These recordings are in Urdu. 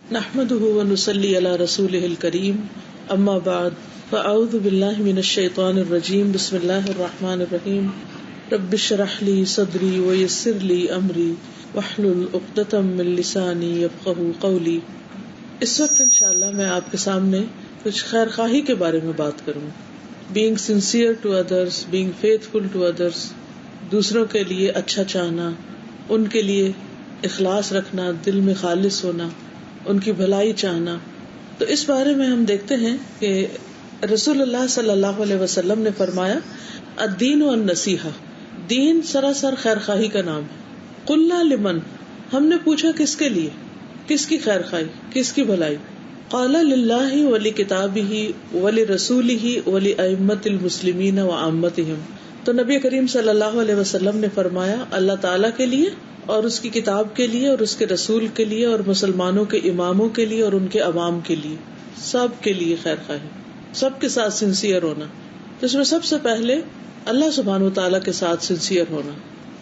نحمده ونصلي على رسوله الكريم اما بعد فاعوذ بالله من الشيطان الرجيم بسم الله الرحمن الرحيم رب اشرح لي صدري ويسر لي امري واحلل عقدة من لساني يفقهوا قولي. اس وقت انشاءاللہ میں آپ کے سامنے کچھ خیر خواہی کے بارے میں بات کروں. being sincere to others, being faithful to others, دوسروں کے لیے اچھا چاہنا, ان کے لیے اخلاص رکھنا, دل میں خالص ہونا, ان کی بھلائی چاہنا. تو اس بارے میں ہم دیکھتے ہیں کہ رسول اللہ صلی اللہ علیہ وسلم نے فرمایا الدین والنصیحہ, دین سراسر خیر خواہی کا نام ہے. قلنا لمن, ہم نے پوچھا کس کے لیے, کس کی خیر خواہی, کس کی بھلائی. قال للہ ولکتابہ ولرسولہ ولائمۃ المسلمین وعامتہم. تو نبی کریم صلی اللہ علیہ وسلم نے فرمایا اللہ تعالیٰ کے لیے اور اس کی کتاب کے لیے اور اس کے رسول کے لیے اور مسلمانوں کے اماموں کے لیے اور ان کے عوام کے لیے, سب کے لیے خیر خواہی, سب کے ساتھ سنسیئر ہونا. اس میں سب سے پہلے اللہ سبحانہ و تعالیٰ کے ساتھ سنسیئر ہونا,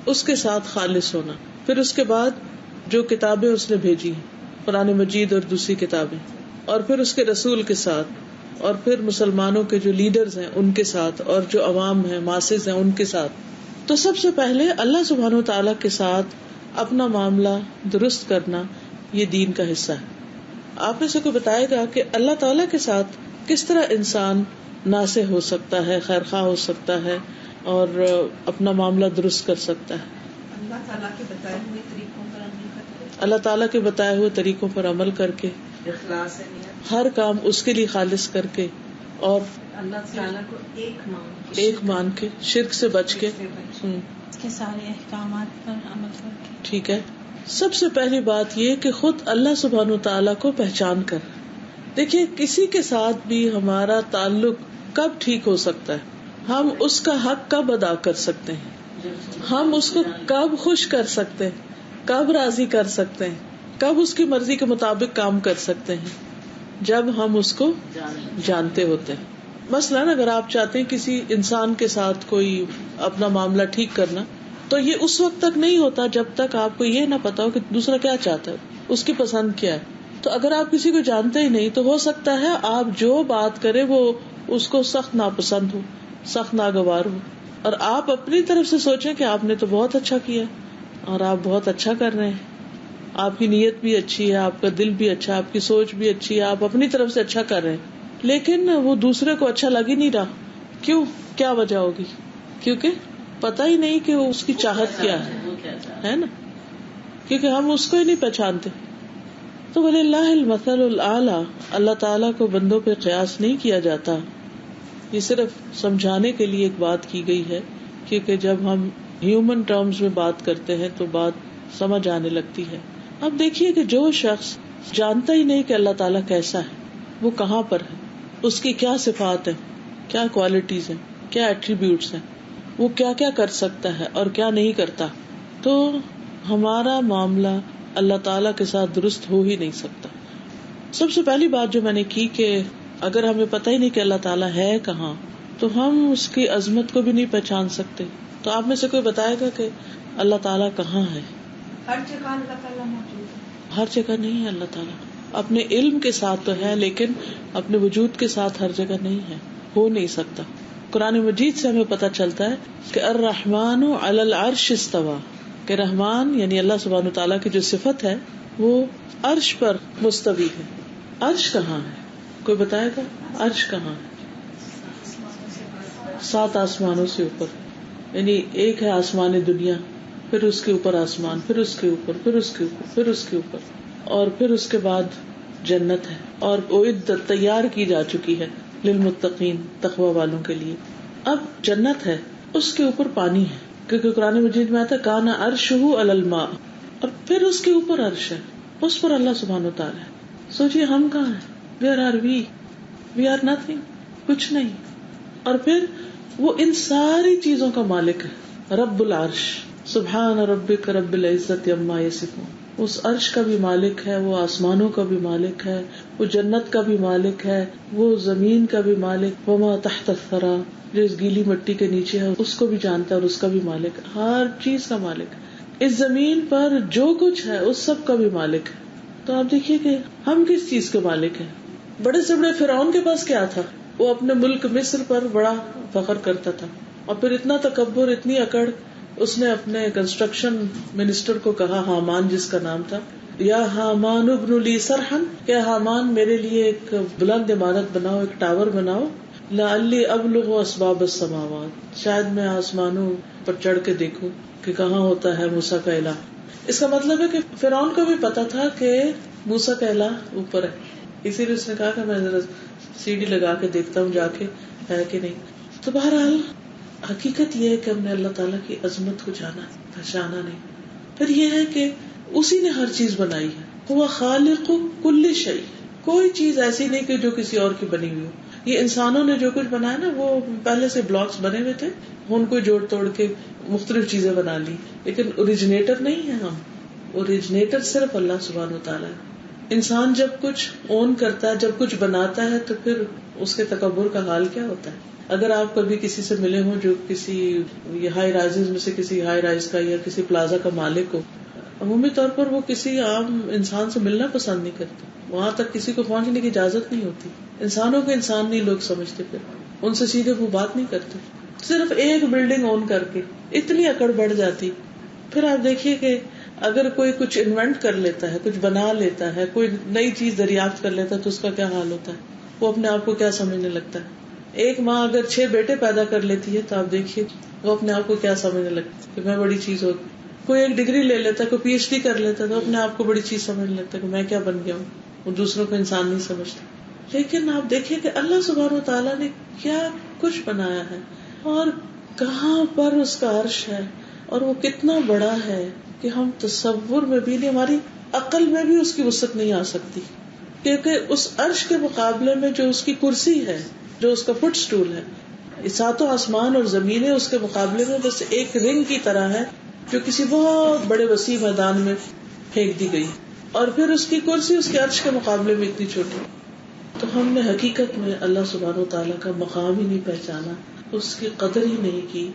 اس کے ساتھ خالص ہونا. پھر اس کے بعد جو کتابیں اس نے بھیجی, قرآن مجید اور دوسری کتابیں, اور پھر اس کے رسول کے ساتھ, اور پھر مسلمانوں کے جو لیڈرز ہیں ان کے ساتھ, اور جو عوام ہیں, ماسز ہیں, ان کے ساتھ. تو سب سے پہلے اللہ سبحانہ و تعالیٰ کے ساتھ اپنا معاملہ درست کرنا یہ دین کا حصہ ہے. آپ میں سے کوئی بتائے گا کہ اللہ تعالیٰ کے ساتھ کس طرح انسان ناصح ہو سکتا ہے, خیر خواہ ہو سکتا ہے اور اپنا معاملہ درست کر سکتا ہے؟ اللہ تعالیٰ کے بتائے ہوئے طریقوں پر عمل کرتے, اللہ تعالیٰ کے بتائے ہوئے طریقوں پر عمل کر کے, اخلاص نیت, ہر کام اس کے لیے خالص کر کے, اور اللہ تعالیٰ کو ایک مان کے, شرک سے بچ کے, کے سارے احکامات پر عمل کر کے. ٹھیک ہے. سب سے پہلی بات یہ کہ خود اللہ سبحانہ و تعالیٰ کو پہچان کر. دیکھیے کسی کے ساتھ بھی ہمارا تعلق کب ٹھیک ہو سکتا ہے, ہم اس کا حق کب ادا کر سکتے ہیں, ہم اس کو کب خوش کر سکتے ہیں, کب راضی کر سکتے ہیں, کب اس کی مرضی کے مطابق کام کر سکتے ہیں, جب ہم اس کو جانتے ہوتے ہیں. مثلاً اگر آپ چاہتے ہیں کسی انسان کے ساتھ کوئی اپنا معاملہ ٹھیک کرنا, تو یہ اس وقت تک نہیں ہوتا جب تک آپ کو یہ نہ پتا ہو کہ دوسرا کیا چاہتا ہے, اس کی پسند کیا ہے. تو اگر آپ کسی کو جانتے ہی نہیں تو ہو سکتا ہے آپ جو بات کرے وہ اس کو سخت ناپسند ہو, سخت ناگوار ہو, اور آپ اپنی طرف سے سوچیں کہ آپ نے تو بہت اچھا کیا اور آپ بہت اچھا کر رہے ہیں, آپ کی نیت بھی اچھی ہے, آپ کا دل بھی اچھا, آپ کی سوچ بھی اچھی ہے, آپ اپنی طرف سے اچھا کر رہے ہیں, لیکن وہ دوسرے کو اچھا لگ ہی نہیں رہا. کیوں, کیا وجہ ہوگی؟ کیونکہ پتا ہی نہیں کہ اس کی چاہت کیا ہے نا, کیونکہ ہم اس کو ہی نہیں پہچانتے. تو وَلِلَّهِ الْمَثَلُ الْأَعْلَى, اللہ تعالیٰ کو بندوں پہ قیاس نہیں کیا جاتا. یہ صرف سمجھانے کے لیے ایک بات کی گئی ہے, کیونکہ جب ہم ہیومن ٹرمز میں بات کرتے ہیں تو بات سمجھ آنے لگتی ہے. اب دیکھیے کہ جو شخص جانتا ہی نہیں کہ اللہ تعالیٰ کیسا ہے, وہ کہاں پر ہے, اس کی کیا صفات ہیں, کیا کوالٹیز ہیں, کیا ایٹریبیوٹس ہیں, وہ کیا کیا کر سکتا ہے اور کیا نہیں کرتا, تو ہمارا معاملہ اللہ تعالیٰ کے ساتھ درست ہو ہی نہیں سکتا. سب سے پہلی بات جو میں نے کی کہ اگر ہمیں پتہ ہی نہیں کہ اللہ تعالیٰ ہے کہاں, تو ہم اس کی عظمت کو بھی نہیں پہچان سکتے. تو آپ میں سے کوئی بتائے گا کہ اللہ تعالیٰ کہاں ہے؟ ہر جگہ اللہ تعالیٰ موجود ہے. ہر جگہ نہیں ہے اللہ تعالیٰ, اپنے علم کے ساتھ تو ہے لیکن اپنے وجود کے ساتھ ہر جگہ نہیں ہے, ہو نہیں سکتا. قرآن مجید سے ہمیں پتہ چلتا ہے کہ الرحمن علی العرش استوى, کہ رحمان یعنی اللہ سبحانہ تعالیٰ کی جو صفت ہے وہ عرش پر مستوی ہے. عرش کہاں ہے, کوئی بتائے گا؟ عرش کہاں ہے؟ 7 آسمانوں سے اوپر, یعنی ایک ہے آسمان دنیا, پھر اس کے اوپر آسمان, پھر اس کے اوپر, پھر اس کے اوپر, پھر اس کے اوپر, اور پھر اس کے بعد جنت ہے, اور اعدت تیار کی جا چکی ہے للمتقین, تقوی والوں کے لیے. اب جنت ہے, اس کے اوپر پانی ہے, کیونکہ قرآن مجید میں آتا ہے کان عرشہ علی الماء, اور پھر اس کے اوپر عرش ہے, اس پر اللہ سبحانہ وتعالی ہے. سوچئے ہم کہاں ہیں؟ Where are we? We are nothing, کچھ نہیں. اور پھر وہ ان ساری چیزوں کا مالک ہے, رب العرش, سبحان ربک رب العزت عما یصفون. اس عرش کا بھی مالک ہے, وہ آسمانوں کا بھی مالک ہے, وہ جنت کا بھی مالک ہے, وہ زمین کا بھی مالک, وما تحت الثری, جو اس گیلی مٹی کے نیچے ہے اس کو بھی جانتا ہے اور اس کا بھی مالک ہے, ہر چیز کا مالک ہے. اس زمین پر جو کچھ ہے اس سب کا بھی مالک ہے. تو آپ دیکھیے کہ ہم کس چیز کے مالک ہیں. بڑے سے بڑے فرعون کے پاس کیا تھا؟ وہ اپنے ملک مصر پر بڑا فخر کرتا تھا، اور پھر اتنا تکبر، اتنی اکڑ. اس نے اپنے کنسٹرکشن منسٹر کو کہا، حامان جس کا نام تھا، یا حامان ابن لی سرحا، کہ حامان میرے لیے ایک بلند عمارت بناؤ، ایک ٹاور بناؤ، لعلی ابلغ اسباب السماوات، شاید میں آسمانوں پر چڑھ کے دیکھوں کہ کہاں ہوتا ہے موسیٰ کا الہ. اس کا مطلب ہے کہ فرعون کو بھی پتا تھا کہ موسیٰ کا الہ اوپر ہے، اسی لیے اس نے کہا کہ میں ذرا سیڑھی لگا کے دیکھتا ہوں جا کے ہے کہ نہیں. تو بہرحال حقیقت یہ ہے کہ ہم نے اللہ تعالیٰ کی عظمت کو جانا، پہچانا نہیں. پھر یہ ہے کہ اسی نے ہر چیز بنائی ہے. ہوا خالق کل شیء، کوئی چیز ایسی نہیں کہ جو کسی اور کی بنی ہوئی ہو. یہ انسانوں نے جو کچھ بنایا نا، وہ پہلے سے بلاکس بنے ہوئے تھے، ان کو جوڑ توڑ کے مختلف چیزیں بنا لی، لیکن اوریجنیٹر نہیں ہے ہم. اوریجنیٹر صرف اللہ سبحانہ وتعالیٰ ہے. انسان جب کچھ اون کرتا ہے، جب کچھ بناتا ہے، تو پھر اس کے تکبر کا حال کیا ہوتا ہے. اگر آپ کبھی کسی سے ملے ہوں جو کسی ہائی رائزز میں سے کسی ہائی رائز کا یا کسی پلازا کا مالک ہو، عمومی طور پر وہ کسی عام انسان سے ملنا پسند نہیں کرتے، وہاں تک کسی کو پہنچنے کی اجازت نہیں ہوتی. انسانوں کو انسان نہیں لوگ سمجھتے، پھر ان سے سیدھے وہ بات نہیں کرتے. صرف ایک بلڈنگ اون کر کے اتنی اکڑ بڑھ جاتی. پھر آپ دیکھیے کہ اگر کوئی کچھ انوینٹ کر لیتا ہے، کچھ بنا لیتا ہے، کوئی نئی چیز دریافت کر لیتا ہے، تو اس کا کیا حال ہوتا ہے، وہ اپنے آپ کو کیا سمجھنے لگتا ہے. ایک ماں اگر 6 بیٹے پیدا کر لیتی ہے تو آپ دیکھیے وہ اپنے آپ کو کیا سمجھنے لگتا ہے کہ میں بڑی چیز ہوتی. کوئی ایک ڈگری لے لیتا ہے، کوئی پی ایچ ڈی کر لیتا ہے، تو اپنے آپ کو بڑی چیز سمجھنے لگتا ہے کہ میں کیا بن گیا ہوں. وہ دوسروں کو انسان نہیں سمجھتا. لیکن آپ دیکھیں کہ اللہ سبحانہ وتعالیٰ نے کیا کچھ بنایا ہے، اور کہاں پر اس کا عرش ہے، اور وہ کتنا بڑا ہے کہ ہم تصور میں بھی نہیں، ہماری عقل میں بھی اس کی وسعت نہیں آ سکتی. کیونکہ اس عرش کے مقابلے میں جو اس کی کرسی ہے، جو اس کا فٹ سٹول ہے، ساتوں آسمان اور زمینیں اس کے مقابلے میں بس ایک رنگ کی طرح ہے جو کسی بہت بڑے وسیع میدان میں پھینک دی گئی، اور پھر اس کی کرسی اس کے عرش کے مقابلے میں اتنی چھوٹی. تو ہم نے حقیقت میں اللہ سبحانہ وتعالیٰ کا مقام ہی نہیں پہچانا، اس کی قدر ہی نہیں کی،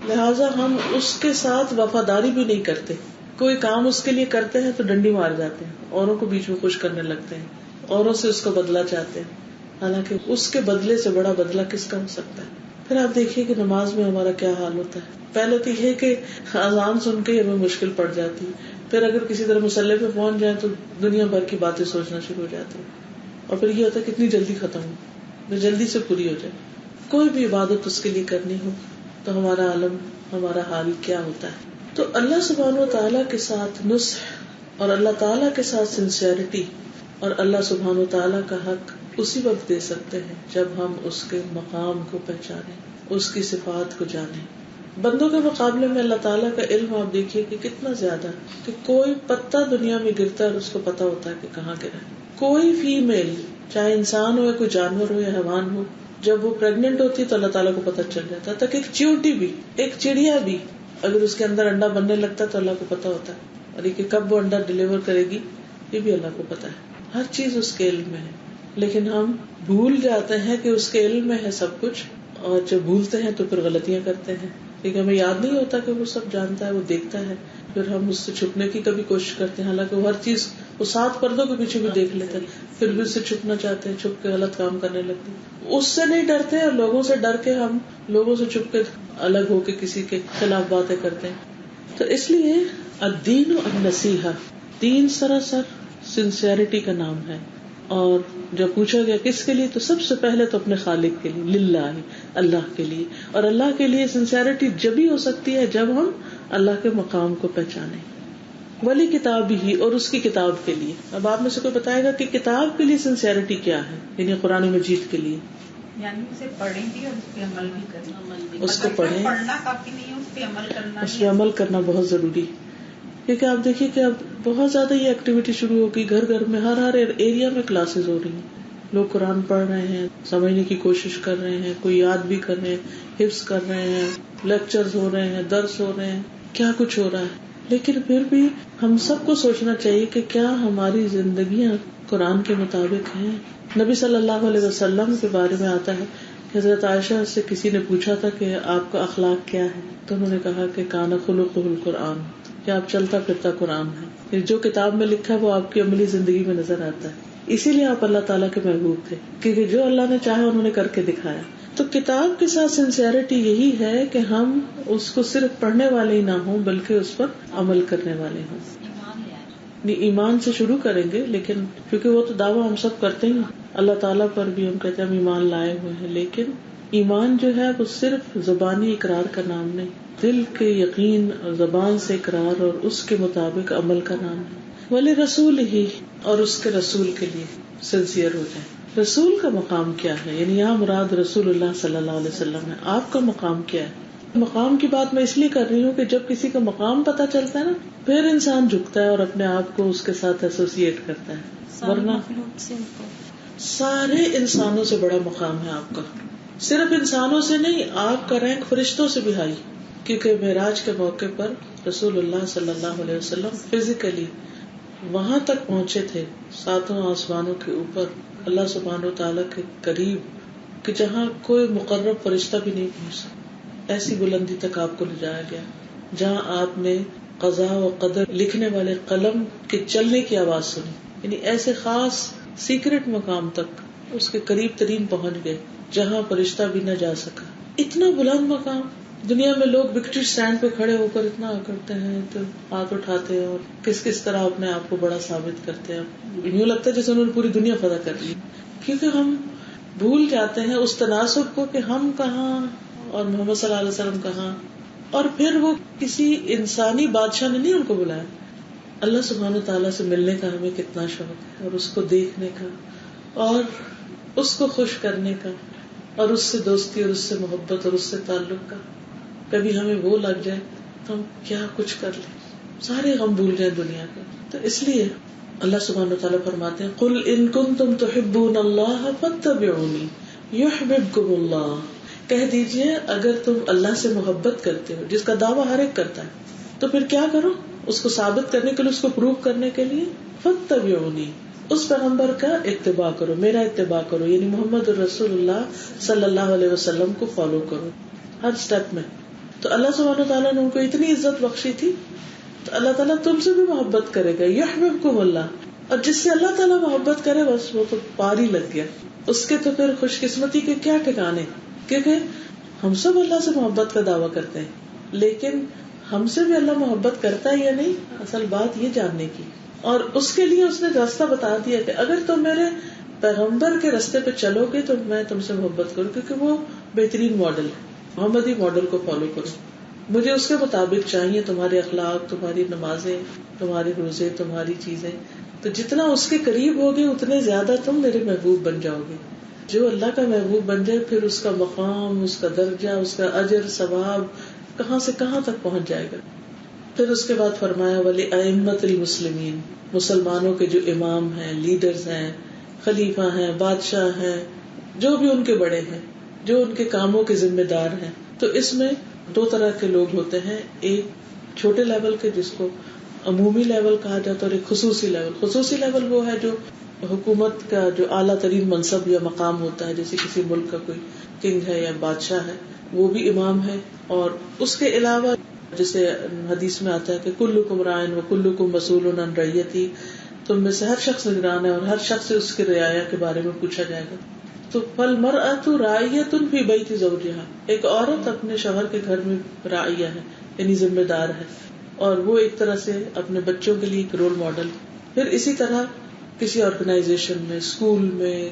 لہٰذا ہم اس کے ساتھ وفاداری بھی نہیں کرتے. کوئی کام اس کے لیے کرتے ہیں تو ڈنڈی مار جاتے ہیں، اوروں کو بیچ میں خوش کرنے لگتے ہیں، اوروں سے اس کا بدلہ چاہتے ہیں، حالانکہ اس کے بدلے سے بڑا بدلہ کس کا ہو سکتا ہے. پھر آپ دیکھیے کہ نماز میں ہمارا کیا حال ہوتا ہے. پہلے تو یہ کہ اذان سن کے ہمیں مشکل پڑ جاتی، پھر اگر کسی طرح مصلی پہ پہنچ جائیں تو دنیا بھر کی باتیں سوچنا شروع ہو جاتی ہیں، اور پھر یہ ہوتا ہے کتنی جلدی ختم ہو، جلدی سے پوری ہو جائے. کوئی بھی عبادت اس کے لیے کرنی ہو تو ہمارا عالم، ہمارا حال کیا ہوتا ہے. تو اللہ سبحانہ و تعالیٰ کے ساتھ نصح اور اللہ تعالیٰ کے ساتھ سنسیئرٹی اور اللہ سبحانہ و تعالیٰ کا حق اسی وقت دے سکتے ہیں جب ہم اس کے مقام کو پہچانیں، اس کی صفات کو جانیں. بندوں کے مقابلے میں اللہ تعالیٰ کا علم آپ دیکھیے کہ کتنا زیادہ ہے کہ کوئی پتا دنیا میں گرتا ہے اس کو پتا ہوتا ہے کہ کہاں گرا ہے. کوئی فیمیل، چاہے انسان ہو یا کوئی جانور ہو یا حیوان ہو، جب وہ پریگننٹ ہوتی ہے تو اللہ تعالیٰ کو پتہ چل جاتا ہے. تک ایک چیونٹی بھی، ایک چڑیا بھی، اگر اس کے اندر انڈا بننے لگتا ہے تو اللہ کو پتا ہوتا ہے، اور یہ کہ کب وہ انڈا ڈیلیور کرے گی یہ بھی اللہ کو پتا ہے. ہر چیز اس کے علم میں ہے. لیکن ہم بھول جاتے ہیں کہ اس کے علم میں ہے سب کچھ، اور جب بھولتے ہیں تو پھر غلطیاں کرتے ہیں کیونکہ ہمیں یاد نہیں ہوتا کہ وہ سب جانتا ہے، وہ دیکھتا ہے. پھر ہم اس سے چھپنے کی کبھی کوشش کرتے ہیں، حالانکہ وہ ہر چیز وہ 7 پردوں کے پیچھے بھی دیکھ لیتے ہیں، پھر بھی اس سے چھپنا چاہتے ہیں، چھپ کے غلط کام کرنے لگتے ہیں. اس سے نہیں ڈرتے اور لوگوں سے ڈر کے ہم لوگوں سے چھپ کے الگ ہو کے کسی کے خلاف باتیں کرتے ہیں. تو اس لیے الدین النصیحہ، دین سراسر سنسیئرٹی کا نام ہے. اور جب پوچھا گیا کس کے لیے، تو سب سے پہلے تو اپنے خالق کے لیے، للہ، اللہ کے لیے. اور اللہ کے لیے سنسیئرٹی جب ہی ہو سکتی ہے جب ہم اللہ کے مقام کو پہچانے. ولی کتاب ہی، اور اس کی کتاب کے لیے. اب آپ میں سے کوئی بتائے گا کہ کتاب کے لیے سنسیئرٹی کیا ہے، یعنی قرآن مجید کے لیے. یعنی اسے پڑھیں بھی اور اس پہ عمل بھی کریں. اس کو پڑھیں، پڑھنا کافی نہیں ہے، اس پہ عمل کرنا، اس پہ عمل کرنا بہت ضروری. کیونکہ آپ دیکھیے کہ اب بہت زیادہ یہ ایکٹیویٹی شروع ہو گئی، گھر گھر میں ہر ایریا میں کلاسز ہو رہی ہیں. لوگ قرآن پڑھ رہے ہیں، سمجھنے کی کوشش کر رہے ہیں، کوئی یاد بھی کر رہے ہیں، حفظ کر رہے ہیں، لیکچرز ہو رہے ہیں، درس ہو رہے ہیں، کیا کچھ ہو رہا ہے. لیکن پھر بھی ہم سب کو سوچنا چاہیے کہ کیا ہماری زندگیاں قرآن کے مطابق ہیں. نبی صلی اللہ علیہ وسلم کے بارے میں آتا ہے کہ حضرت عائشہ سے کسی نے پوچھا تھا کہ آپ کا اخلاق کیا ہے، تو انہوں نے کہا کہ کان خلقہ القرآن، کہ آپ چلتا پھرتا قرآن ہے، جو کتاب میں لکھا ہے وہ آپ کی عملی زندگی میں نظر آتا ہے. اسی لیے آپ اللہ تعالیٰ کے محبوب تھے، کیونکہ جو اللہ نے چاہا انہوں نے کر کے دکھایا. تو کتاب کے ساتھ سنسیئرٹی یہی ہے کہ ہم اس کو صرف پڑھنے والے ہی نہ ہوں بلکہ اس پر عمل کرنے والے ہوں. ایمان سے شروع کریں گے، لیکن کیونکہ وہ تو دعویٰ ہم سب کرتے ہیں، اللہ تعالیٰ پر بھی ہم کہتے ہیں ہم ایمان لائے ہوئے ہیں، لیکن ایمان جو ہے وہ صرف زبانی اقرار کا نام نہیں، دل کے یقین اور زبان سے اقرار اور اس کے مطابق عمل کا نام ہے. ولی رسول ہی، اور اس کے رسول کے لیے سنسیئر ہو جائیں. رسول کا مقام کیا ہے؟ یعنی یہاں مراد رسول اللہ صلی اللہ علیہ وسلم ہے. آپ کا مقام کیا ہے؟ مقام کی بات میں اس لیے کر رہی ہوں کہ جب کسی کا مقام پتا چلتا ہے نا، پھر انسان جھکتا ہے اور اپنے آپ کو اس کے ساتھ ایسوسیٹ کرتا ہے. ورنہ سارے انسانوں سے بڑا مقام ہے آپ کا. صرف انسانوں سے نہیں، آپ کا رینک فرشتوں سے بھی ہائی، کیونکہ معراج کے موقع پر رسول اللہ صلی اللہ علیہ وسلم فزیکلی وہاں تک پہنچے تھے، ساتوں آسمانوں کے اوپر اللہ سبحانہ وتعالی کے قریب، کہ جہاں کوئی مقرب فرشتہ بھی نہیں پہنچ سکتا. ایسی بلندی تک آپ کو لے جایا گیا، جہاں آپ نے قضاء و قدر لکھنے والے قلم کے چلنے کی آواز سنی. یعنی ایسے خاص سیکرٹ مقام تک اس کے قریب ترین پہنچ گئے جہاں فرشتہ بھی نہ جا سکا. اتنا بلند مقام. دنیا میں لوگ وکٹری اسٹینڈ پہ کھڑے ہو کر اتنا کرتے ہیں، تو ہاتھ اٹھاتے ہیں اور کس طرح اپنے آپ کو بڑا ثابت کرتے ہیں. یوں لگتا ہے جیسے انہوں نے پوری دنیا فتح کر لی. کیونکہ ہم بھول جاتے ہیں اس تناسب کو کہ ہم کہاں اور محمد صلی اللہ علیہ وسلم کہاں. اور پھر وہ کسی انسانی بادشاہ نے نہیں ان کو بلایا، اللہ سبحانہ تعالیٰ سے ملنے کا ہمیں کتنا شوق ہے، اور اس کو دیکھنے کا اور اس کو خوش کرنے کا اور اس سے دوستی اور اس سے محبت اور اس سے تعلق کا. کبھی ہمیں وہ لگ جائے تو ہم کیا کچھ کر لیں، سارے غم بھول جائیں دنیا کا. تو اس لیے اللہ سبحانہ تعالیٰ فرماتے ہیں قل ان کنتم تحبون اللہ فاتبعونی یحببکم اللہ. کہہ دیجئے اگر تم اللہ سے محبت کرتے ہو، جس کا دعویٰ ہر ایک کرتا ہے، تو پھر کیا کرو؟ اس کو ثابت کرنے کے لیے، اس کو پروف کرنے کے لیے فاتبعونی، اس پیغمبر کا اتباع کرو، میرا اتباع کرو، یعنی محمد رسول اللہ صلی اللہ علیہ وسلم کو فالو کرو ہر سٹیپ میں. تو اللہ سبحانہ تعالیٰ نے ان کو اتنی عزت بخشی تھی، تو اللہ تعالیٰ تم سے بھی محبت کرے گا. یحببکم اللہ، اور جس سے اللہ تعالیٰ محبت کرے بس وہ تو پار ہی لگ گیا. اس کے تو پھر خوش قسمتی کے کیا ٹھکانے، کیونکہ ہم سب اللہ سے محبت کا دعویٰ کرتے ہیں، لیکن ہم سے بھی اللہ محبت کرتا ہے یا نہیں، اصل بات یہ جاننے کی. اور اس کے لیے اس نے راستہ بتا دیا کہ اگر تم میرے پیغمبر کے راستے پہ چلو گے تو میں تم سے محبت کروں، کیونکہ وہ بہترین ماڈل ہے. محمدی ماڈل کو فالو کرو، مجھے اس کے مطابق چاہیے تمہارے اخلاق، تمہاری نمازیں، تمہارے روزے، تمہاری چیزیں. تو جتنا اس کے قریب ہوگے اتنے زیادہ تم میرے محبوب بن جاؤ گے. جو اللہ کا محبوب بن جائے پھر اس کا مقام، اس کا درجہ، اس کا اجر ثواب کہاں سے کہاں تک پہنچ جائے گا. پھر اس کے بعد فرمایا ولی ائمۃ المسلمین، مسلمانوں کے جو امام ہیں، لیڈرز ہیں، خلیفہ ہیں، بادشاہ ہیں، جو بھی ان کے بڑے ہیں، جو ان کے کاموں کے ذمہ دار ہیں. تو اس میں دو طرح کے لوگ ہوتے ہیں، ایک چھوٹے لیول کے جس کو عمومی لیول کہا جاتا ہے، اور ایک خصوصی لیول. خصوصی لیول وہ ہے جو حکومت کا جو اعلیٰ ترین منصب یا مقام ہوتا ہے، جیسے کسی ملک کا کوئی کنگ ہے یا بادشاہ ہے، وہ بھی امام ہے. اور اس کے علاوہ جیسے حدیث میں آتا ہے کہ کلکم راعٍ وکلکم مسئول عن رعیتہ، تم میں سے ہر شخص نگران ہے اور ہر شخص سے اس کی رعایا کے بارے میں پوچھا جائے گا. تو فالمرأۃ راعیۃ فی بیت زوجہا، ایک عورت اپنے شوہر کے گھر میں راعیہ ہے، یعنی ذمہ دار ہے، اور وہ ایک طرح سے اپنے بچوں کے لیے ایک رول ماڈل. پھر اسی طرح کسی آرگنائزیشن میں، اسکول میں،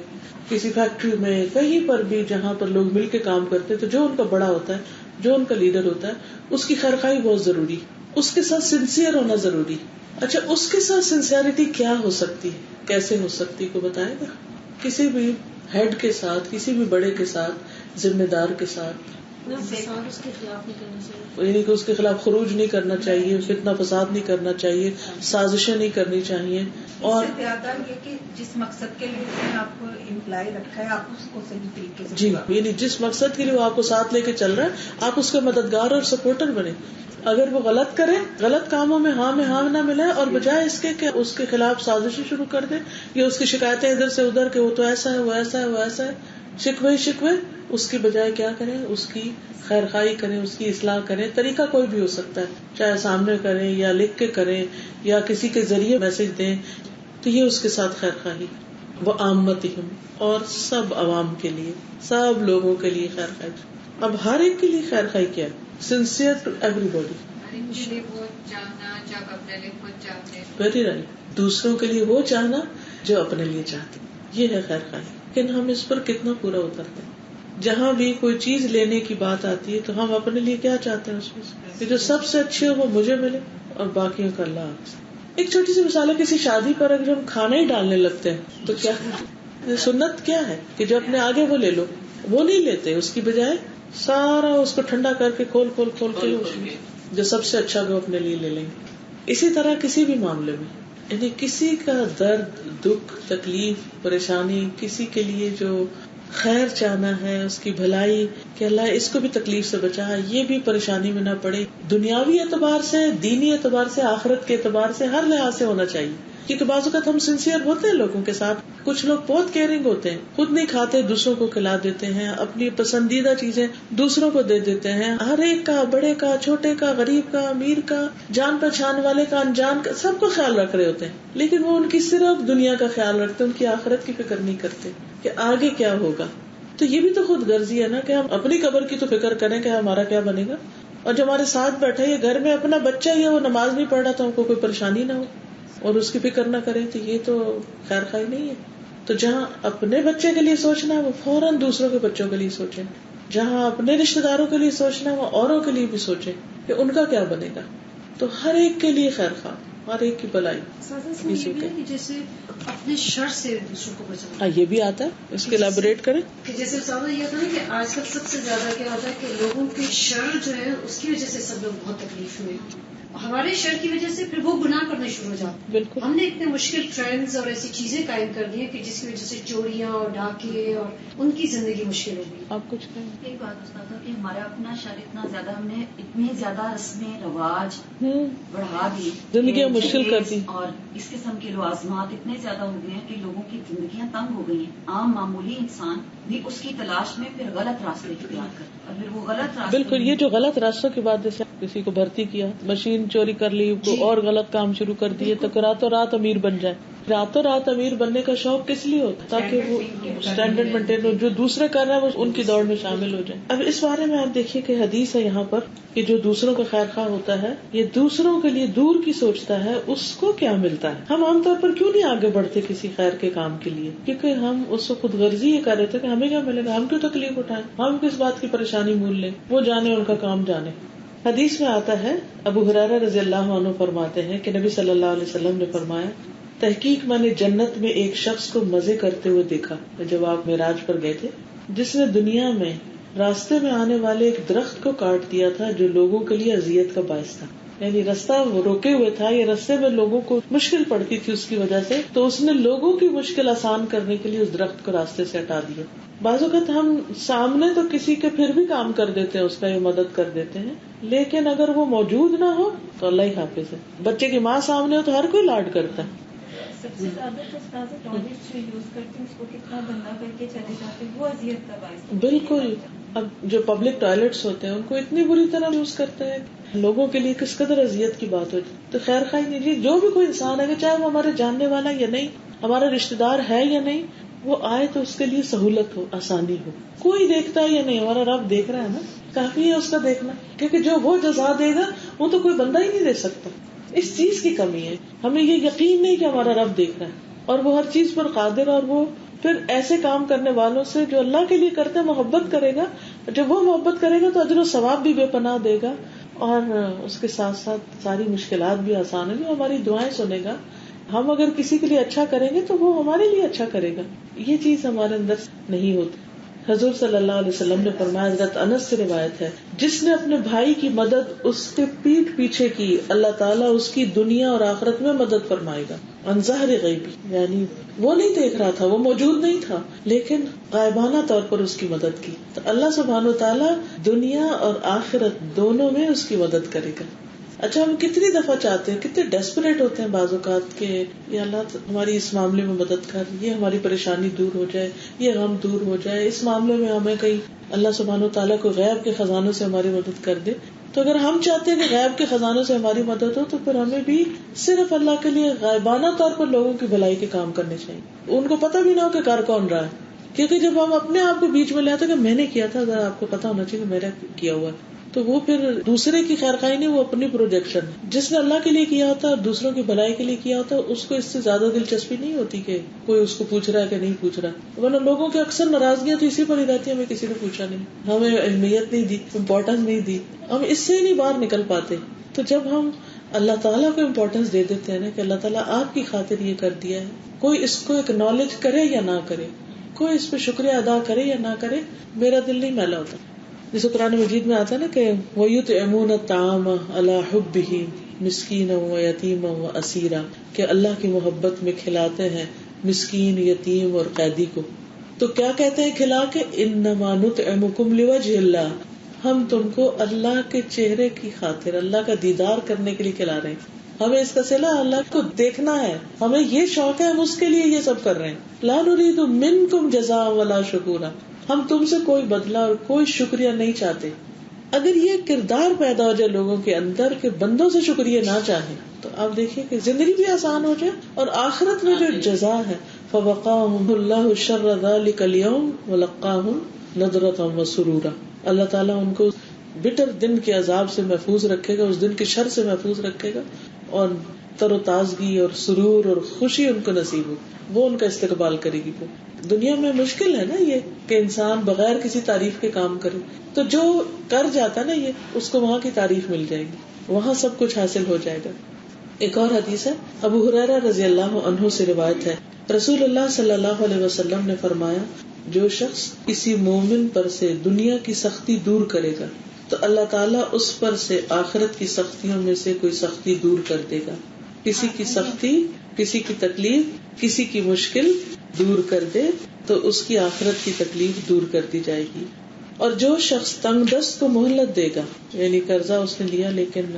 کسی فیکٹری میں، کہیں پر بھی جہاں پر لوگ مل کے کام کرتے، تو جو ان کا بڑا ہوتا ہے، جو ان کا لیڈر ہوتا ہے، اس کی خیرخواہی بہت ضروری، اس کے ساتھ سنسیئر ہونا ضروری. اچھا، اس کے ساتھ سنسیئرٹی کیا ہو سکتی ہے، کیسے ہو سکتی، کو بتائے گا؟ کسی بھی ہیڈ کے ساتھ، کسی بھی بڑے کے ساتھ، ذمہ دار کے ساتھ، اس کے خلاف نہیں کرنا چاہیے، یعنی کہ اس کے خلاف خروج نہیں کرنا چاہیے، فتنہ فساد نہیں کرنا چاہیے، سازشیں نہیں کرنی چاہیے. اور زیادہ یہ کہ جس مقصد کے لیے اس نے آپ کو امپلائی رکھا ہے، آپ اس کو صحیح طریقے سے، جی، یعنی جس مقصد کے لیے وہ آپ کو ساتھ لے کے چل رہا ہے، آپ اس کے مددگار اور سپورٹر بنے. اگر وہ غلط کرے، غلط کاموں میں ہاں نہ ملے، اور بجائے اس کے کہ اس کے خلاف سازشیں شروع کر دے یا اس کی شکایتیں ادھر سے ادھر کہ وہ تو ایسا ہے، وہ ایسا ہے، وہ ایسا ہے، شکوے اس کی بجائے کیا کریں, اس کی خیر خواہی کریں, اس کی اصلاح کریں. طریقہ کوئی بھی ہو سکتا ہے, چاہے سامنے کریں یا لکھ کے کریں یا کسی کے ذریعے میسج دیں, تو یہ اس کے ساتھ خیر خواہی. وہ عامتہم, اور سب عوام کے لیے, سب لوگوں کے لیے خیر خواہی. اب ہر ایک کے لیے خیر خواہی کیا ہے؟ Sincere to everybody. Very right. دوسروں کے لیے وہ چاہنا جو اپنے لیے چاہتے, یہ ہے خیر خواہی. لیکن ہم اس پر کتنا پورا اترتے ہیں؟ جہاں بھی کوئی چیز لینے کی بات آتی ہے تو ہم اپنے لیے کیا چاہتے ہیں اس میں کہ جو سب سے اچھی ہو وہ مجھے ملے اور باقیوں کا اللہ حافظ. ایک چھوٹی سی مثال ہے, کسی شادی پر اگر ہم کھانا ہی ڈالنے لگتے ہیں تو کیا سنت کیا ہے کہ جو اپنے آگے وہ لے لو, وہ نہیں لیتے, اس کی بجائے سارا اس کو ٹھنڈا کر کے کھول کے جو سب سے اچھا وہ اپنے لیے لے لیں گے. اسی طرح کسی بھی معاملے میں, یعنی کسی کا درد, دکھ, تکلیف, پریشانی, کسی کے لیے جو خیر چاہنا ہے, اس کی بھلائی, کہ اللہ اس کو بھی تکلیف سے بچا, یہ بھی پریشانی میں نہ پڑے, دنیاوی اعتبار سے, دینی اعتبار سے, آخرت کے اعتبار سے, ہر لحاظ سے ہونا چاہیے. کیونکہ بعض اوقات ہم سنسیئر ہوتے ہیں لوگوں کے ساتھ, کچھ لوگ بہت کیئرنگ ہوتے ہیں, خود نہیں کھاتے دوسروں کو کھلا دیتے ہیں, اپنی پسندیدہ چیزیں دوسروں کو دے دیتے ہیں, ہر ایک کا, بڑے کا, چھوٹے کا, غریب کا, امیر کا, جان پہچان والے کا, انجان کا, سب کا خیال رکھ رہے ہوتے ہیں. لیکن وہ ان کی صرف دنیا کا خیال رکھتے, ان کی آخرت کی فکر نہیں کرتے کہ آگے کیا ہوگا. تو یہ بھی تو خود غرضی ہے نا کہ ہم اپنی قبر کی تو فکر کریں کہ ہمارا کیا بنے گا, اور جو ہمارے ساتھ بیٹھا ہے گھر میں اپنا بچہ ہی ہے, وہ نماز نہیں پڑھ رہا تو ہم کو کوئی پریشانی نہ ہو اور اس کی فکر نہ کریں, تو یہ تو خیر خواہی نہیں ہے. تو جہاں اپنے بچے کے لیے سوچنا ہے وہ فوراً دوسروں کے بچوں کے لیے سوچیں, جہاں اپنے رشتے داروں کے لیے سوچنا ہے وہ اوروں کے لیے بھی سوچیں کہ ان کا کیا بنے گا. تو ہر ایک کے لیے خیر خواہ, ہر ایک کی بھلائی. جیسے اپنے شر سے دوسروں کو بچانا, ہاں یہ بھی آتا ہے, اس کے ایلیبوریٹ کریں. کہ جیسے سادہ یہ تھا نا کہ آج کل سب سے زیادہ کیا ہوتا ہے کہ لوگوں کے شر جو ہے اس کی وجہ سے سب لوگ بہت تکلیف میں, ہمارے شر کی وجہ سے پھر وہ گناہ کرنے شروع ہو جاتے. بالکل, ہم نے اتنے مشکل ٹرینڈز اور ایسی چیزیں قائم کر دی ہیں کہ جس کی وجہ سے چوریاں اور ڈاکے اور ان کی زندگی مشکل ہو گئی. آپ کچھ کہیں. ایک بات اس کا تھا کہ ہمارا اپنا شر اتنا زیادہ, ہم نے اتنی زیادہ رسمیں رواج بڑھا دی, زندگیاں مشکل کر دی, اور اس قسم کے لوازمات اتنے زیادہ ہو گئے ہیں کہ لوگوں کی زندگیاں تنگ ہو گئی ہیں. عام معمولی انسان بھی اس کی تلاش میں پھر غلط راستے اختیار کرتا ہے, اور پھر وہ غلط راستے. بالکل, یہ جو غلط راستوں کی بات, جیسے کسی کو بھرتی کیا, مشین چوری کر لی, اور غلط کام شروع کر دیے, تو راتوں رات امیر بن جائے. راتوں رات امیر بننے کا شوق کس لیے ہوتا ہے؟ تاکہ وہ اسٹینڈرڈ مینٹین ہو, جو دوسرے کر رہے ہیں وہ ان کی دوڑ میں شامل ہو جائیں. اب اس بارے میں آپ دیکھیے کہ حدیث ہے یہاں پر کہ جو دوسروں کا خیر خواہ ہوتا ہے, یہ دوسروں کے لیے دور کی سوچتا ہے, اس کو کیا ملتا ہے. ہم عام طور پر کیوں نہیں آگے بڑھتے کسی خیر کے کام کے لیے؟ کیونکہ ہم اس کو خود غرضی یہ کر رہے تھے کہ ہمیں کیا ملے گا, ہم کیوں تکلیف اٹھائیں, ہم کس بات کی پریشانی مول لیں, وہ جانے ان کا کام جانے. حدیث میں آتا ہے, ابو ہریرہ رضی اللہ عنہ فرماتے ہیں کہ نبی صلی اللہ علیہ وسلم نے فرمایا, تحقیق میں نے جنت میں ایک شخص کو مزے کرتے ہوئے دیکھا جب آپ معراج پر گئے تھے, جس نے دنیا میں راستے میں آنے والے ایک درخت کو کاٹ دیا تھا جو لوگوں کے لیے اذیت کا باعث تھا. یعنی رستہ روکے ہوئے تھا, یہ رستے میں لوگوں کو مشکل پڑتی تھی اس کی وجہ سے, تو اس نے لوگوں کی مشکل آسان کرنے کے لیے اس درخت کو راستے سے ہٹا دیا. بعض اوقات ہم سامنے تو کسی کے پھر بھی کام کر دیتے ہیں, اس کا یہ مدد کر دیتے ہیں, لیکن اگر وہ موجود نہ ہو تو اللہ ہی حافظ ہے. بچے کی ماں سامنے ہو تو ہر کوئی لاڈ کرتا ہے. سب سے زیادہ تو ٹوائلٹ جو یوز کرتے ہیں اس کو کتنا گندا کر کے چلے جاتے ہیں, وہ اذیت کا باعث. بالکل, اب جو پبلک ٹوائلٹس ہوتے ہیں ان کو اتنی بری طرح یوز کرتے ہیں, لوگوں کے لیے کس قدر اذیت کی بات ہوتی. تو خیر خواہی نہیں, جو بھی کوئی انسان ہے, چاہے وہ ہمارے جاننے والا یا نہیں, ہمارا رشتے دار ہے یا نہیں, وہ آئے تو اس کے لیے سہولت ہو, آسانی ہو. کوئی دیکھتا ہے یا نہیں, ہمارا رب دیکھ رہا ہے نا, کافی ہے اس کا دیکھنا, کیونکہ جو وہ جزا دے گا وہ تو کوئی بندہ ہی نہیں دے سکتا. اس چیز کی کمی ہے, ہمیں یہ یقین نہیں کہ ہمارا رب دیکھ رہا ہے اور وہ ہر چیز پر قادر, اور وہ پھر ایسے کام کرنے والوں سے جو اللہ کے لیے کرتے ہیں محبت کرے گا. جب وہ محبت کرے گا تو اجر و ثواب بھی بے پناہ دے گا, اور اس کے ساتھ ساتھ ساری مشکلات بھی آسان ہوگی, ہماری دعائیں سنے گا. ہم اگر کسی کے لیے اچھا کریں گے تو وہ ہمارے لیے اچھا کرے گا. یہ چیز ہمارے اندر نہیں ہوتی. حضور صلی اللہ علیہ وسلم نے فرمایا, حضرت انس سے روایت ہے, جس نے اپنے بھائی کی مدد اس کے پیٹھ پیچھے کی, اللہ تعالیٰ اس کی دنیا اور آخرت میں مدد فرمائے گا. عن ظہر غیبی, یعنی وہ نہیں دیکھ رہا تھا, وہ موجود نہیں تھا, لیکن غائبانہ طور پر اس کی مدد کی, تو اللہ سبحانہ و تعالیٰ دنیا اور آخرت دونوں میں اس کی مدد کرے گا. اچھا ہم کتنی دفعہ چاہتے ہیں, کتنے ڈیسپریٹ ہوتے ہیں بعض اوقات کہ یا اللہ ہماری اس معاملے میں مدد کر, یہ ہماری پریشانی دور ہو جائے, یہ غم دور ہو جائے, اس معاملے میں ہمیں کہیں اللہ سبحانہ وتعالیٰ کو غیب کے خزانوں سے ہماری مدد کر دے. تو اگر ہم چاہتے ہیں کہ غیب کے خزانوں سے ہماری مدد ہو تو پھر ہمیں بھی صرف اللہ کے لیے غائبانہ طور پر لوگوں کی بھلائی کے کام کرنے چاہیے, ان کو پتہ بھی نہ ہو کہ کر کون رہا ہے. کیونکہ جب ہم اپنے آپ کو بیچ میں لے آتے کہ میں نے کیا تھا, ذرا آپ کو پتا ہونا چاہیے کہ میرا کیا ہوا ہے, تو وہ پھر دوسرے کی خیر خواہی نہیں, وہ اپنی پروجیکشن. جس نے اللہ کے لیے کیا ہوتا ہے اور دوسروں کی بھلائی کے لیے کیا ہوتا ہے اس کو اس سے زیادہ دلچسپی نہیں ہوتی کہ کوئی اس کو پوچھ رہا ہے کہ نہیں پوچھ رہا. ورنہ لوگوں کی اکثر ناراضگیاں تو اسی پر ہی رہتی ہیں, ہمیں کسی نے پوچھا نہیں, ہمیں اہمیت نہیں دی, امپورٹینس نہیں دی, ہم اس سے ہی نہیں باہر نکل پاتے. تو جب ہم اللہ تعالیٰ کو امپورٹینس دے دیتے ہیں نا کہ اللہ تعالیٰ آپ کی خاطر یہ کر دیا ہے, کوئی اس کو اکنالج کرے یا نہ کرے, کوئی اس پہ شکریہ ادا کرے یا نہ کرے, میرا دل نہیں میلا ہوتا. جیسے قرآن مجید میں آتا ہے نا کہ وَيُطْعِمُونَ الطَّعَامَ عَلَى حُبِّهِ مِسْكِينًا وَيَتِيمًا وَأَسِيرًا, کہ اللہ کی محبت میں کھلاتے ہیں مسکین, یتیم اور قیدی کو. تو کیا کہتے ہیں کھلا کے, انما نطعمکم لوجہ اللہ, ہم تم کو اللہ کے چہرے کی خاطر, اللہ کا دیدار کرنے کے لیے کھلا رہے ہیں. ہمیں اس کا صلہ اللہ کو دیکھنا ہے, ہمیں یہ شوق ہے, ہم اس کے لیے یہ سب کر رہے ہیں. لا نريد منکم جزاء ولا شکورا, ہم تم سے کوئی بدلہ اور کوئی شکریہ نہیں چاہتے. اگر یہ کردار پیدا ہو جائے لوگوں کے اندر کہ بندوں سے شکریہ نہ چاہیں, تو آپ دیکھیں کہ زندگی بھی آسان ہو جائے اور آخرت میں جو جزا ہے فوقاهم الله شر ذلك اليوم ولقاهم نضرة وسرورا, اللہ تعالیٰ ان کو بٹر دن کے عذاب سے محفوظ رکھے گا, اس دن کے شر سے محفوظ رکھے گا, اور تر و تازگی اور سرور اور خوشی ان کو نصیب ہو, وہ ان کا استقبال کرے گی. دنیا میں مشکل ہے نا یہ کہ انسان بغیر کسی تعریف کے کام کرے, تو جو کر جاتا ہے نا یہ اس کو وہاں کی تعریف مل جائے گی, وہاں سب کچھ حاصل ہو جائے گا. ایک اور حدیث ہے, ابو ہریرہ رضی اللہ عنہ سے روایت ہے, رسول اللہ صلی اللہ علیہ وسلم نے فرمایا, جو شخص کسی مومن پر سے دنیا کی سختی دور کرے گا تو اللہ تعالیٰ اس پر سے آخرت کی سختیوں میں سے کوئی سختی دور کر دے گا. کسی کی سختی, کسی کی تکلیف, کسی کی مشکل دور کر دے تو اس کی آخرت کی تکلیف دور کر دی جائے گی. اور جو شخص تنگ دست کو مہلت دے گا, یعنی قرضہ اس نے لیا لیکن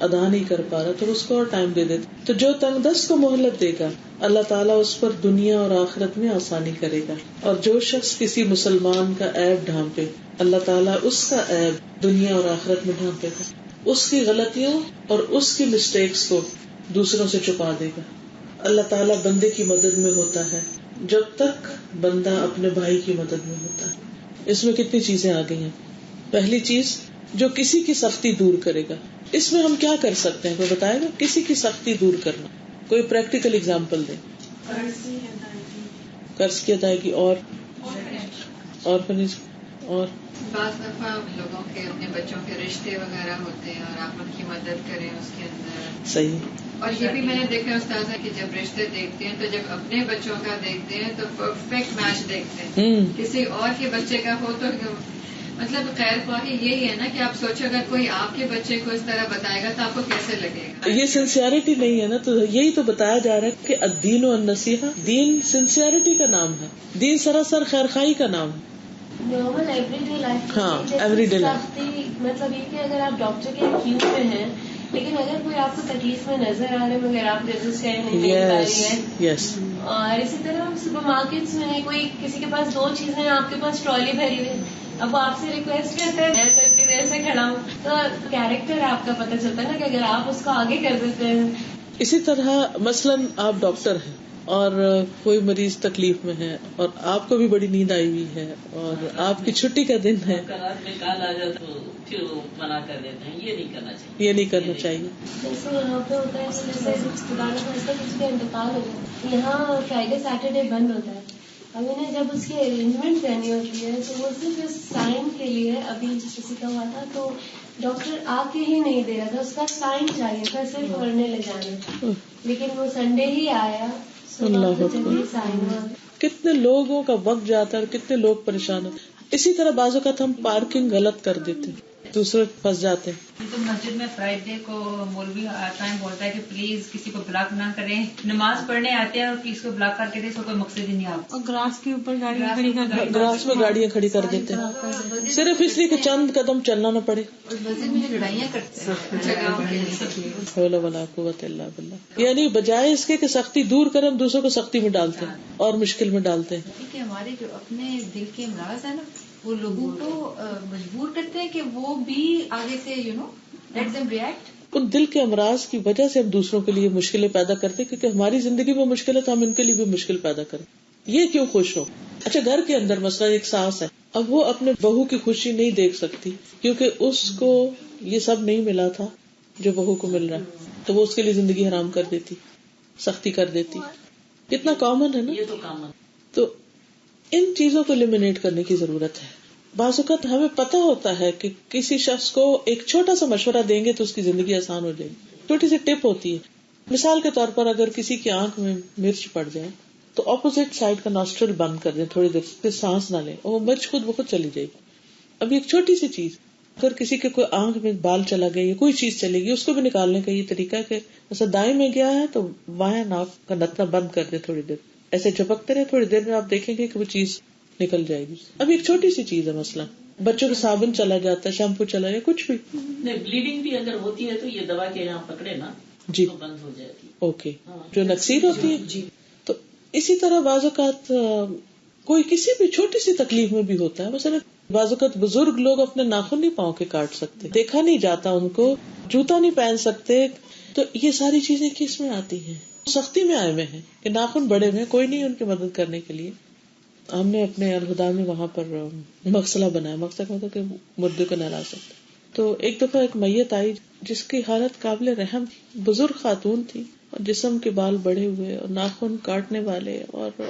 ادا نہیں کر پا رہا تو اس کو اور ٹائم دے دیتا, تو جو تنگ دست کو مہلت دے گا اللہ تعالیٰ اس پر دنیا اور آخرت میں آسانی کرے گا. اور جو شخص کسی مسلمان کا عیب ڈھانپے اللہ تعالیٰ اس کا عیب دنیا اور آخرت میں ڈھانپے گا, اس کی غلطیوں اور اس کی مسٹیکس کو دوسروں سے چھپا دے گا. اللہ تعالیٰ بندے کی مدد میں ہوتا ہے جب تک بندہ اپنے بھائی کی مدد میں ہوتا ہے. اس میں کتنی چیزیں آ گئی ہیں. پہلی چیز, جو کسی کی سختی دور کرے گا. اس میں ہم کیا کر سکتے ہیں, کوئی بتائے گا؟ کسی کی سختی دور کرنا, کوئی پریکٹیکل اگزامپل دیں. قرض کی ادائیگی اور اور بعض دفعہ لوگوں کے اپنے بچوں کے رشتے وغیرہ ہوتے ہیں اور آپ ان کی مدد کریں اس کے اندر. صحیح. اور یہ بھی میں نے دیکھا استاذہ کہ جب رشتے دیکھتے ہیں تو جب اپنے بچوں کا دیکھتے ہیں تو پرفیکٹ میچ دیکھتے ہیں. کسی اور کے بچے کا ہو تو مطلب خیر خواہی یہی ہے نا کہ آپ سوچو اگر کوئی آپ کے بچے کو اس طرح بتائے گا تو آپ کو کیسے لگے گا. یہ سنسیئرٹی نہیں ہے نا, تو یہی تو بتایا جا رہا ہے کہ الدین والنصیحہ, دین سنسیئرٹی کا نام ہے, دین سراسر خیر خواہی کا نام ہے. Normal every day life. ہاں, ایوری ڈے لائف. مطلب یہ کہ اگر آپ ڈاکٹر کے کیو پہ ہیں لیکن اگر کوئی آپ کو تکلیف میں نظر آ رہا ہے مگر آپ رجسٹر نہیں مل پا رہی ہے. اور اسی طرح سپر مارکیٹس میں کوئی کسی کے پاس 2 چیزیں آپ کے پاس ٹرالی بھری ہوئی, اب وہ آپ سے ریکویسٹ کرتے ہیں میں تو اتنی دیر سے کھڑا ہوں, تو کیریکٹر آپ کا پتہ چلتا ہے نا کہ اگر آپ اس کو آگے کر دیتے ہیں. اسی طرح مثلاً آپ ڈاکٹر ہیں اور کوئی مریض تکلیف میں ہے اور آپ کو بھی بڑی نیند آئی ہوئی ہے اور آپ کی چھٹی کا دن ہے, کال آ جائے تو پھر منع کر دیتے ہیں, یہ نہیں کرنا چاہیے, یہ نہیں کرنا چاہیے. جیسے یہاں پہ ہوتا ہے کہ جیسے خدا نہ خواستہ کسی کا انتقال ہو جائے, یہاں فرائیڈے سیٹرڈے بند ہوتا ہے. اب انہیں جب اس کی ارینجمنٹ کرنی ہوتی ہے تو وہ صرف سائن کے لیے, ابھی کسی کا ہوا تھا تو ڈاکٹر آ کے ہی نہیں دے رہا تھا, اس کا سائن چاہیے تھا صرف پڑھنے لے جانے, لیکن وہ سنڈے ہی آیا. اللہ کتنے لوگوں کا وقت جاتا ہے اور کتنے لوگ پریشان ہوتے. اسی طرح بعض اوقات ہم پارکنگ غلط کر دیتے ہیں, دوسرے پھنس جاتے ہیں. تو مسجد میں فرائیڈے کو مولوی آتا ہے بولتا ہے کہ پلیز کسی کو بلاک نہ کریں, نماز پڑھنے آتے ہیں اور کسی کو بلاک کر کے دے, اس کا کوئی مقصد ہی نہیں آپ. اور گراس کے اوپر گاڑیاں کھڑی کر دیتے ہیں, گراس میں گاڑیاں کھڑی کر دیتے ہیں صرف اس لیے کہ چند قدم چلنا نہ پڑے. اور مسجد میں لڑائیاں کرتے ہیں جگہوں کے لیے. حول ولا قوت الا باللہ. یعنی بجائے اس کے کہ سختی دور کریں, ہم دوسروں کو سختی میں ڈالتے ہیں اور مشکل میں ڈالتے ہیں. کہ ہمارے جو اپنے دل کے امراض ہیں نا, وہ لوگوں کو مجبور کرتے ہیں کہ وہ بھی آگے سے لیٹ دیم ریئیکٹ. ان دل کے امراض کی وجہ سے ہم دوسروں کے لیے مشکلیں پیدا کرتے ہیں, کیونکہ ہماری زندگی میں مشکل ہے تو ہم ان کے لیے بھی مشکل پیدا کریں. یہ کیوں خوش ہو؟ اچھا گھر کے اندر مثلا ایک ساس ہے, اب وہ اپنے بہو کی خوشی نہیں دیکھ سکتی کیونکہ اس کو یہ سب نہیں ملا تھا جو بہو کو مل رہا ہے, تو وہ اس کے لیے زندگی حرام کر دیتی, سختی کر دیتی. کتنا کامن ہے نا یہ تو کامن. تو ان چیزوں کو ایلیمینیٹ کرنے کی ضرورت ہے. بعض اوقات ہمیں پتا ہوتا ہے کہ کسی شخص کو ایک چھوٹا سا مشورہ دیں گے تو اس کی زندگی آسان ہو جائے گی. چھوٹی سی ٹپ ہوتی ہے, مثال کے طور پر اگر کسی کی آنکھ میں مرچ پڑ جائے تو اپوزٹ سائڈ کا نوسٹرل بند کر دیں تھوڑی دیر, پھر سانس نہ لیں, اور وہ مرچ خود بخود چلی جائے گی. اب ایک چھوٹی سی چیز, اگر کسی کے کوئی آنکھ میں بال چلا گیا یا کوئی چیز چلے گی, اس کو بھی نکالنے کا یہ طریقہ ہے کہ جیسے دائیں میں گیا ہے تو بائیں ناک کا نتنا بند کر دیں تھوڑی دیر, ایسے جھپکتے رہے, تھوڑی دیر میں آپ دیکھیں گے کہ وہ چیز نکل جائے گی. اب ایک چھوٹی سی چیز ہے, مثلا بچوں کا صابن چلا جاتا ہے, شیمپو چلا یا کچھ بھی, نہیں بلیڈنگ بھی اگر ہوتی ہے تو یہ دوا کے یہاں پکڑے نا جی تو بند ہو جاتی. اوکے, جو نکسیر ہوتی ہے جی. تو اسی طرح بعض اوقات کوئی کسی بھی چھوٹی سی تکلیف میں بھی ہوتا ہے. مثلا بعض اوقات بزرگ لوگ اپنے ناخن نہیں پاؤں کے کاٹ سکتے, دیکھا نہیں جاتا ان کو, جوتا نہیں پہن سکتے, تو یہ ساری چیزیں کس میں آتی ہیں؟ سختی میں آئے ہوئے ہیں کہ ناخن بڑے ہوئے, کوئی نہیں ان کی مدد کرنے کے لیے. ہم نے اپنے الہدا میں وہاں پر مغسلہ بنایا, مقصد ہوتا کہ مردے کو نہلا سکتے. تو ایک دفعہ ایک میت آئی جس کی حالت قابل رحم تھی, بزرگ خاتون تھی, اور جسم کے بال بڑھے ہوئے اور ناخن کاٹنے والے اور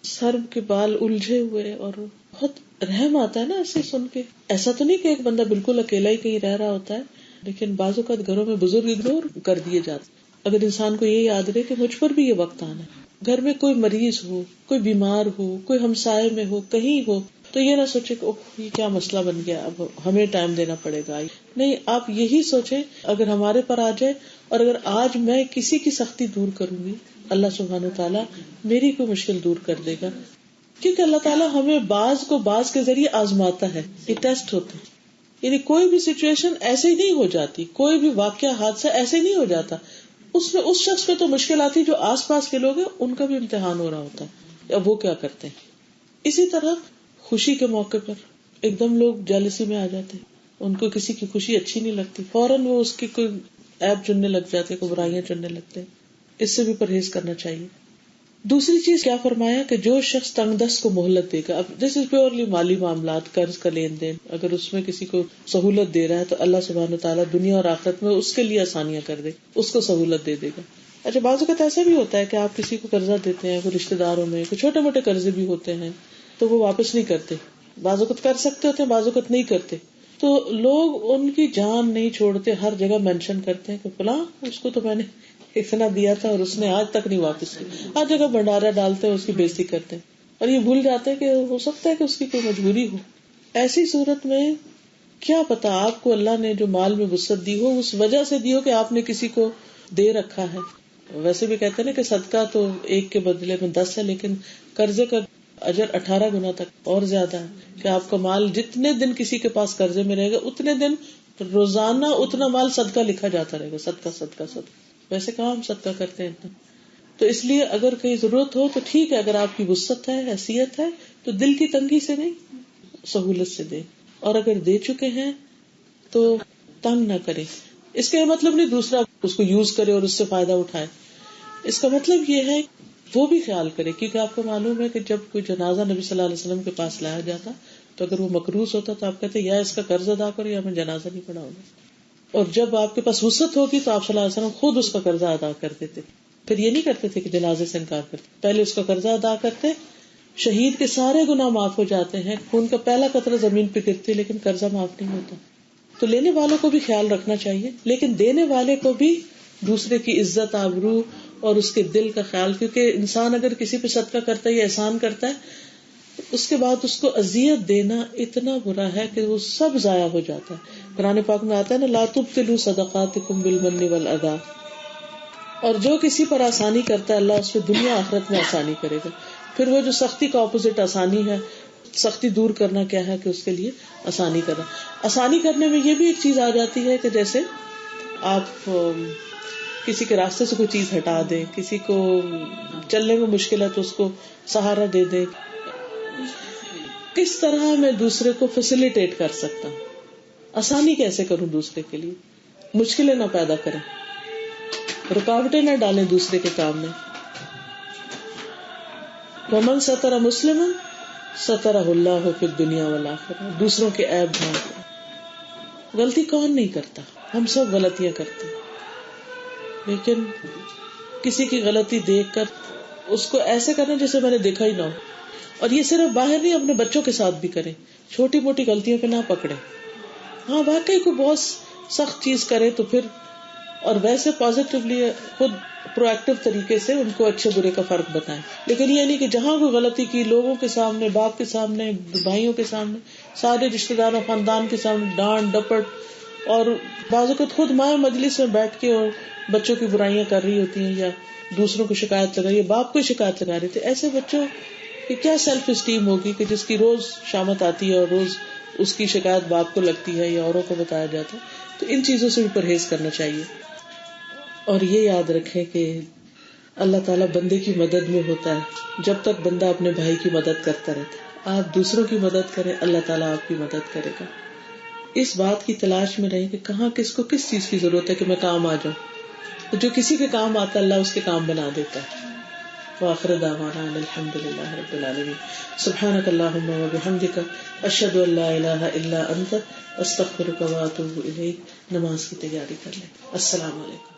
سر کے بال الجھے ہوئے, اور بہت رحم آتا ہے نا ایسے سن کے. ایسا تو نہیں کہ ایک بندہ بالکل اکیلا ہی کہیں رہ رہا ہوتا ہے, لیکن بعض اوقات گھروں میں بزرگ اگنور کر دیے جاتے. اگر انسان کو یہ یاد رہے کہ مجھ پر بھی یہ وقت آنا ہے, گھر میں کوئی مریض ہو, کوئی بیمار ہو, کوئی ہمسائے میں ہو, کہیں ہو, تو یہ نہ سوچے کہ یہ کیا مسئلہ بن گیا, اب ہمیں ٹائم دینا پڑے گا. نہیں, آپ یہی سوچیں اگر ہمارے پر آ جائے, اور اگر آج میں کسی کی سختی دور کروں گی, اللہ سبحانہ وتعالیٰ میری کوئی مشکل دور کر دے گا. کیونکہ اللہ تعالیٰ ہمیں بعض کو بعض کے ذریعے آزماتا ہے, یہ ٹیسٹ ہوتے ہیں. یعنی کوئی بھی سچویشن ایسے ہی نہیں ہو جاتی, کوئی بھی واقعہ حادثہ ایسے ہی نہیں ہو جاتا. اس میں اس شخص پہ تو مشکل آتی جو آس پاس کے لوگ ہیں, ان کا بھی امتحان ہو رہا ہوتا ہے, اب وہ کیا کرتے ہیں. اسی طرح خوشی کے موقع پر ایک دم لوگ جیلسی میں آ جاتے ہیں, ان کو کسی کی خوشی اچھی نہیں لگتی, فوراً وہ اس کی کوئی عیب چننے لگ جاتے, کوئی برائیاں چننے لگتے ہیں. اس سے بھی پرہیز کرنا چاہیے. دوسری چیز کیا فرمایا کہ جو شخص تنگ دست کو مہلت دے گا, اب دس از پیورلی مالی معاملات, قرض کا لین دین, اگر اس میں کسی کو سہولت دے رہا ہے تو اللہ سبحانہ تعالیٰ دنیا اور آخرت میں اس کے لیے آسانیاں کر دے, اس کو سہولت دے دے گا. اچھا بعض اوقات ایسا بھی ہوتا ہے کہ آپ کسی کو قرضہ دیتے ہیں, کوئی رشتے داروں میں کوئی چھوٹے موٹے قرضے بھی ہوتے ہیں, تو وہ واپس نہیں کرتے. بعض اوقات کر سکتے ہوتے ہیں, بعض اوقات نہیں کرتے, تو لوگ ان کی جان نہیں چھوڑتے, ہر جگہ مینشن کرتے ہیں کہ فلاں اس کو تو میں نے اتنا دیا تھا اور اس نے آج تک نہیں واپس کیا. ہر جگہ بھنڈارا ڈالتے ہیں, اس کی بےزتی کرتے ہیں, اور یہ بھول جاتے ہیں کہ ہو سکتا ہے کہ اس کی کوئی مجبوری ہو. ایسی صورت میں کیا پتا آپ کو اللہ نے جو مال میں وسعت دی ہو اس وجہ سے دی ہو کہ آپ نے کسی کو دے رکھا ہے. ویسے بھی کہتے ہیں نا کہ صدقہ تو ایک کے بدلے میں 10 ہے, لیکن قرضے کا اجر 18 گنا تک اور زیادہ ہے, کہ آپ کا مال جتنے دن کسی کے پاس قرضے میں رہے گا اتنے دن روزانہ اتنا مال صدقہ لکھا جاتا رہے گا, صدقہ صدقہ صدقہ. ویسے کہاں ہم صدقہ کرتے ہیں اتنا. تو اس لیے اگر کہیں ضرورت ہو تو ٹھیک ہے, اگر آپ کی وسعت ہے, حیثیت ہے, تو دل کی تنگی سے نہیں, سہولت سے دیں. اور اگر دے چکے ہیں تو تنگ نہ کریں. اس کا مطلب نہیں دوسرا اس کو یوز کرے اور اس سے فائدہ اٹھائے. اس کا مطلب یہ ہے وہ بھی خیال کرے, کیونکہ آپ کو معلوم ہے کہ جب کوئی جنازہ نبی صلی اللہ علیہ وسلم کے پاس لایا جاتا تو اگر وہ مقروض ہوتا تو آپ کہتے یا اس کا قرض ادا کرو یا میں جنازہ نہیں پڑھاؤں گا. اور جب آپ کے پاس وسعت ہوگی تو آپ صلی اللہ علیہ وسلم خود اس کا قرضہ ادا کرتے تھے. پھر یہ نہیں کرتے تھے کہ جنازے سے انکار کرتے, پہلے اس کا قرضہ ادا کرتے. شہید کے سارے گناہ معاف ہو جاتے ہیں, خون کا پہلا قطرہ زمین پہ گرتے, لیکن قرضہ معاف نہیں ہوتا. تو لینے والوں کو بھی خیال رکھنا چاہیے, لیکن دینے والے کو بھی دوسرے کی عزت, آبرو اور اس کے دل کا خیال, کیونکہ انسان اگر کسی پہ صدقہ کرتا ہے یا احسان کرتا ہے اس کے بعد اس کو اذیت دینا اتنا برا ہے کہ وہ سب ضائع ہو جاتا ہے. قرآن پاک میں آتا ہے نا لا تبطلوا صدقاتکم بالمن والاذى. اور جو کسی پر آسانی کرتا ہے اللہ اس پہ دنیا آخرت میں آسانی کرے گا. پھر وہ جو سختی کا اپوزٹ آسانی ہے, سختی دور کرنا کیا ہے کہ اس کے لیے آسانی کرنا. آسانی کرنے میں یہ بھی ایک چیز آ جاتی ہے کہ جیسے آپ کسی کے راستے سے کوئی چیز ہٹا دیں, کسی کو چلنے میں مشکل ہے تو اس کو سہارا دے دیں. کس طرح میں دوسرے کو فیسیلیٹیٹ کر سکتا ہوں, آسانی کیسے کروں دوسرے کے لیے, مشکلیں نہ پیدا کریں, رکاوٹیں نہ ڈالیں دوسرے کے کام میں. ومن ستر مسلما سترہ اللہ فی الدنیا والآخرہ. دوسروں کے عیب ڈھانپنا. غلطی کون نہیں کرتا, ہم سب غلطیاں کرتے ہیں, لیکن کسی کی غلطی دیکھ کر اس کو ایسے کرنا جیسے میں نے دیکھا ہی نہ ہو. اور یہ صرف باہر نہیں, اپنے بچوں کے ساتھ بھی کریں. چھوٹی موٹی غلطیوں پہ نہ پکڑے. ہاں واقعی کوئی بہت سخت چیز کرے تو پھر, اور ویسے پازیٹیولی خود پرو ایکٹیو طریقے سے ان کو اچھے برے کا فرق بتائیں. لیکن یہ نہیں کہ جہاں کوئی غلطی کی لوگوں کے سامنے, باپ کے سامنے, بھائیوں کے سامنے, سارے رشتے داروں خاندان کے سامنے ڈانٹ ڈپٹ. اور بعض اوقات خود مائیں مجلس میں بیٹھ کے اور بچوں کی برائیاں کر رہی ہوتی ہیں یا دوسروں کو شکایت لگا رہی ہے, باپ کو شکایت لگا رہی تھی. ایسے بچوں کی کیا سیلف اسٹیم ہوگی کہ جس کی روز شامت آتی ہے اور روز اس کی شکایت باپ کو لگتی ہے یا اوروں کو بتایا جاتا ہے. تو ان چیزوں سے بھی پرہیز کرنا چاہیے. اور یہ یاد رکھیں کہ اللہ تعالیٰ بندے کی مدد میں ہوتا ہے جب تک بندہ اپنے بھائی کی مدد کرتا رہتا ہے. آپ دوسروں کی مدد کریں, اللہ تعالیٰ آپ کی مدد کرے گا. اس بات کی تلاش میں رہیں کہ کہاں کس کو کس چیز کی ضرورت ہے کہ میں کام آ جاؤں. جو کسی کے کام آتا ہے اللہ اس کے کام بنا دیتا ہے. وآخر دعوانا الحمدللہ رب العالمین. سبحانک اللہم وبحمدک اشہد ان لا الہ الا انت استغفرک واتوب الیک. نماز کی تیاری کر لیں. السلام علیکم.